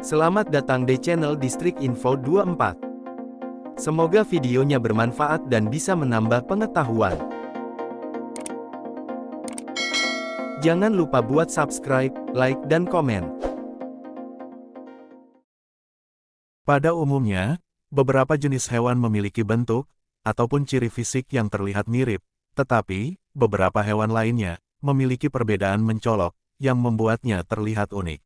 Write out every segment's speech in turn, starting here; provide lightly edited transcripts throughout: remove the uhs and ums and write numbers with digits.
Selamat datang di channel Distrik Info 24. Semoga videonya bermanfaat dan bisa menambah pengetahuan. Jangan lupa buat subscribe, like, dan komen. Pada umumnya, beberapa jenis hewan memiliki bentuk ataupun ciri fisik yang terlihat mirip, tetapi beberapa hewan lainnya memiliki perbedaan mencolok yang membuatnya terlihat unik.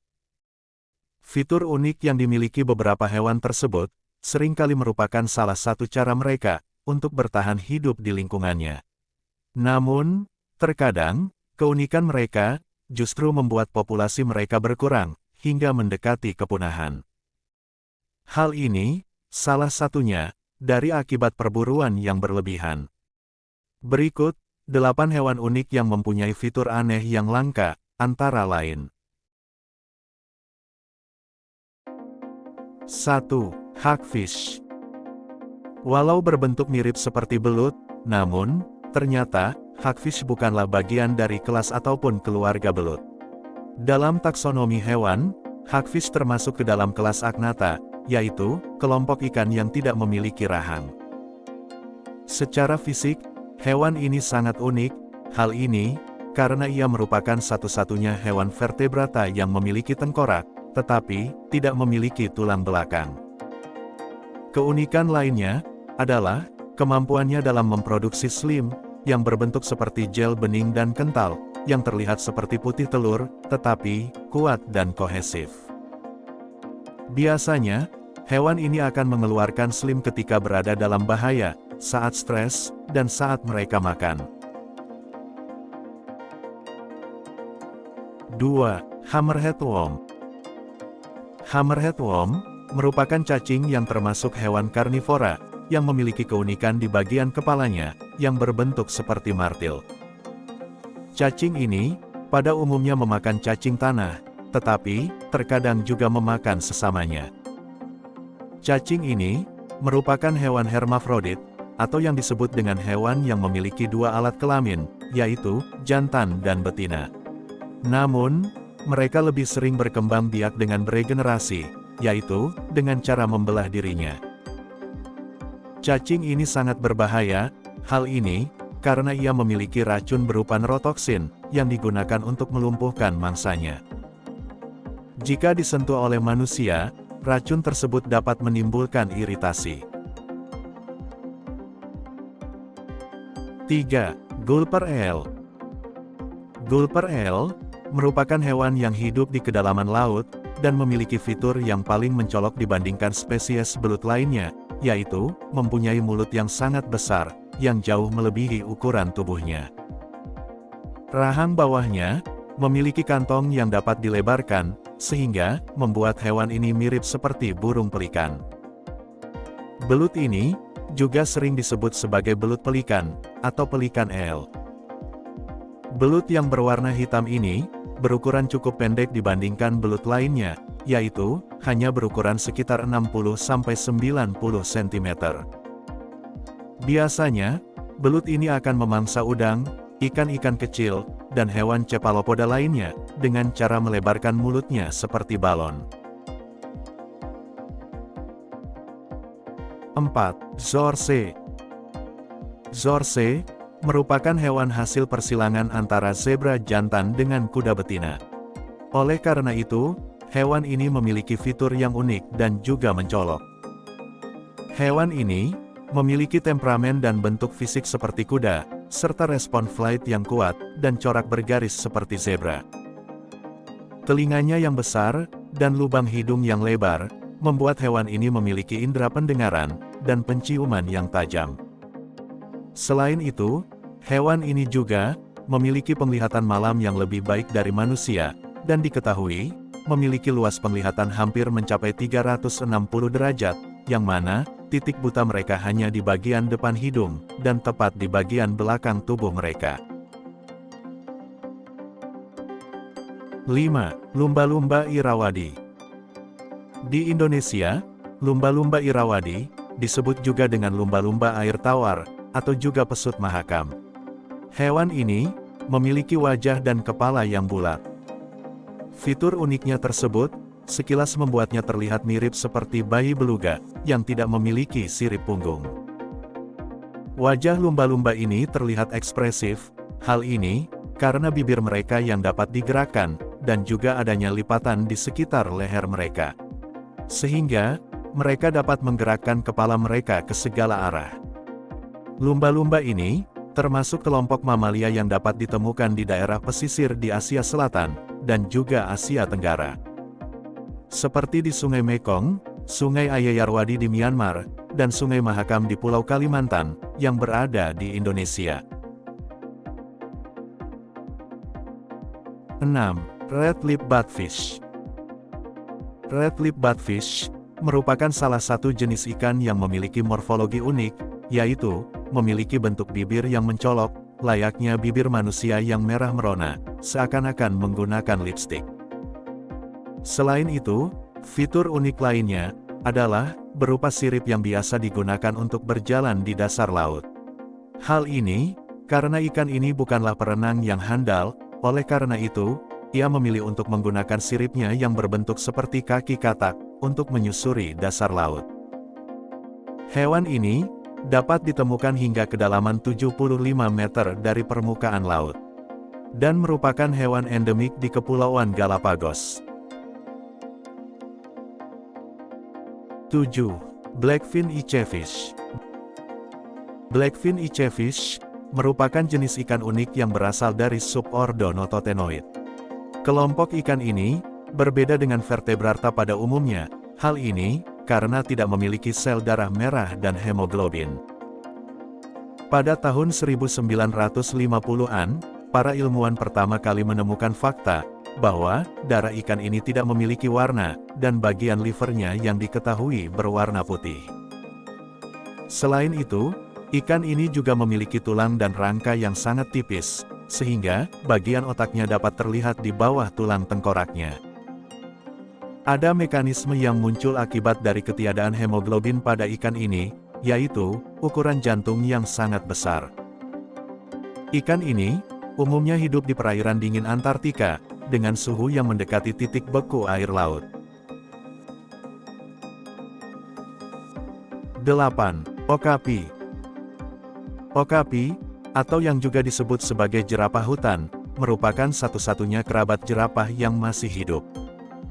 Fitur unik yang dimiliki beberapa hewan tersebut seringkali merupakan salah satu cara mereka untuk bertahan hidup di lingkungannya. Namun, terkadang keunikan mereka justru membuat populasi mereka berkurang hingga mendekati kepunahan. Hal ini salah satunya dari akibat perburuan yang berlebihan. Berikut 8 hewan unik yang mempunyai fitur aneh yang langka, antara lain. 1. Hagfish. Walau berbentuk mirip seperti belut, namun, ternyata, hagfish bukanlah bagian dari kelas ataupun keluarga belut. Dalam taksonomi hewan, hagfish termasuk ke dalam kelas Agnatha, yaitu, kelompok ikan yang tidak memiliki rahang. Secara fisik, hewan ini sangat unik, hal ini, karena ia merupakan satu-satunya hewan vertebrata yang memiliki tengkorak, tetapi tidak memiliki tulang belakang. Keunikan lainnya adalah kemampuannya dalam memproduksi slime yang berbentuk seperti gel bening dan kental, yang terlihat seperti putih telur, tetapi kuat dan kohesif. Biasanya, hewan ini akan mengeluarkan slime ketika berada dalam bahaya, saat stres, dan saat mereka makan. 2. Hammerhead worm. Hammerhead worm merupakan cacing yang termasuk hewan karnivora, yang memiliki keunikan di bagian kepalanya, yang berbentuk seperti martil. Cacing ini, pada umumnya memakan cacing tanah, tetapi, terkadang juga memakan sesamanya. Cacing ini, merupakan hewan hermafrodit, atau yang disebut dengan hewan yang memiliki dua alat kelamin, yaitu, jantan dan betina. Namun, mereka lebih sering berkembang biak dengan beregenerasi, yaitu, dengan cara membelah dirinya. Cacing ini sangat berbahaya, hal ini, karena ia memiliki racun berupa neurotoksin, yang digunakan untuk melumpuhkan mangsanya. Jika disentuh oleh manusia, racun tersebut dapat menimbulkan iritasi. 3. Gulper eel. Gulper eel merupakan hewan yang hidup di kedalaman laut, dan memiliki fitur yang paling mencolok dibandingkan spesies belut lainnya, yaitu, mempunyai mulut yang sangat besar, yang jauh melebihi ukuran tubuhnya. Rahang bawahnya memiliki kantong yang dapat dilebarkan, sehingga membuat hewan ini mirip seperti burung pelikan. Belut ini juga sering disebut sebagai belut pelikan, atau pelikan eel. Belut yang berwarna hitam ini berukuran cukup pendek dibandingkan belut lainnya, yaitu, hanya berukuran sekitar 60–90 cm. Biasanya, belut ini akan memangsa udang, ikan-ikan kecil, dan hewan cephalopoda lainnya, dengan cara melebarkan mulutnya seperti balon. 4. Zorse. Zorse merupakan hewan hasil persilangan antara zebra jantan dengan kuda betina. Oleh karena itu, hewan ini memiliki fitur yang unik dan juga mencolok. Hewan ini memiliki temperamen dan bentuk fisik seperti kuda, serta respon flight yang kuat dan corak bergaris seperti zebra. Telinganya yang besar dan lubang hidung yang lebar membuat hewan ini memiliki indera pendengaran dan penciuman yang tajam. Selain itu, hewan ini juga memiliki penglihatan malam yang lebih baik dari manusia, dan diketahui memiliki luas penglihatan hampir mencapai 360 derajat, yang mana titik buta mereka hanya di bagian depan hidung, dan tepat di bagian belakang tubuh mereka. 5. Lumba-lumba Irrawaddy. Di Indonesia, lumba-lumba Irrawaddy disebut juga dengan lumba-lumba air tawar, atau juga pesut mahakam. Hewan ini memiliki wajah dan kepala yang bulat. Fitur uniknya tersebut sekilas membuatnya terlihat mirip seperti bayi beluga, yang tidak memiliki sirip punggung. Wajah lumba-lumba ini terlihat ekspresif, hal ini, karena bibir mereka yang dapat digerakkan, dan juga adanya lipatan di sekitar leher mereka. Sehingga, mereka dapat menggerakkan kepala mereka ke segala arah. Lumba-lumba ini, termasuk kelompok mamalia yang dapat ditemukan di daerah pesisir di Asia Selatan, dan juga Asia Tenggara. Seperti di Sungai Mekong, Sungai Ayeyarwady di Myanmar, dan Sungai Mahakam di Pulau Kalimantan, yang berada di Indonesia. 6. Red-lip butfish. Red-lip butfish merupakan salah satu jenis ikan yang memiliki morfologi unik, yaitu memiliki bentuk bibir yang mencolok, layaknya bibir manusia yang merah merona, seakan-akan menggunakan lipstik. Selain itu, fitur unik lainnya adalah berupa sirip yang biasa digunakan untuk berjalan di dasar laut. Hal ini, karena ikan ini bukanlah perenang yang handal, oleh karena itu, ia memilih untuk menggunakan siripnya yang berbentuk seperti kaki katak, untuk menyusuri dasar laut. Hewan ini dapat ditemukan hingga kedalaman 75 meter dari permukaan laut, dan merupakan hewan endemik di Kepulauan Galapagos. 7. Blackfin icefish. Blackfin icefish merupakan jenis ikan unik yang berasal dari subordo Nototenoid. Kelompok ikan ini berbeda dengan vertebrata pada umumnya, hal ini karena tidak memiliki sel darah merah dan hemoglobin. Pada tahun 1950-an, para ilmuwan pertama kali menemukan fakta bahwa darah ikan ini tidak memiliki warna, dan bagian livernya yang diketahui berwarna putih. Selain itu, ikan ini juga memiliki tulang dan rangka yang sangat tipis, sehingga bagian otaknya dapat terlihat di bawah tulang tengkoraknya. Ada mekanisme yang muncul akibat dari ketiadaan hemoglobin pada ikan ini, yaitu ukuran jantung yang sangat besar. Ikan ini umumnya hidup di perairan dingin Antartika, dengan suhu yang mendekati titik beku air laut. 8. Okapi. Okapi, atau yang juga disebut sebagai jerapah hutan, merupakan satu-satunya kerabat jerapah yang masih hidup.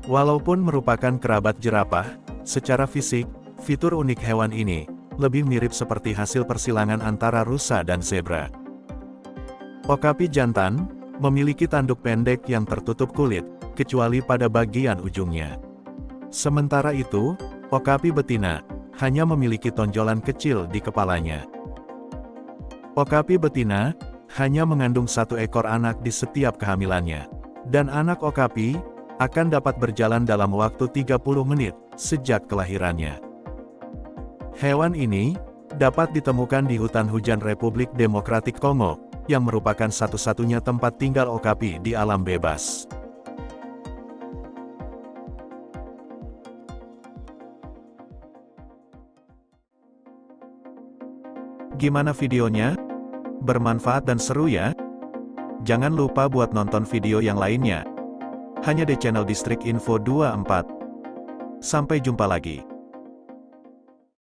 Walaupun merupakan kerabat jerapah, secara fisik, fitur unik hewan ini lebih mirip seperti hasil persilangan antara rusa dan zebra. Okapi jantan memiliki tanduk pendek yang tertutup kulit, kecuali pada bagian ujungnya. Sementara itu, okapi betina hanya memiliki tonjolan kecil di kepalanya. Okapi betina hanya mengandung satu ekor anak di setiap kehamilannya, dan anak okapi akan dapat berjalan dalam waktu 30 menit sejak kelahirannya. Hewan ini dapat ditemukan di hutan hujan Republik Demokratik Kongo, yang merupakan satu-satunya tempat tinggal okapi di alam bebas. Gimana videonya? Bermanfaat dan seru ya? Jangan lupa buat nonton video yang lainnya. Hanya di channel Distrik Info 24. Sampai jumpa lagi.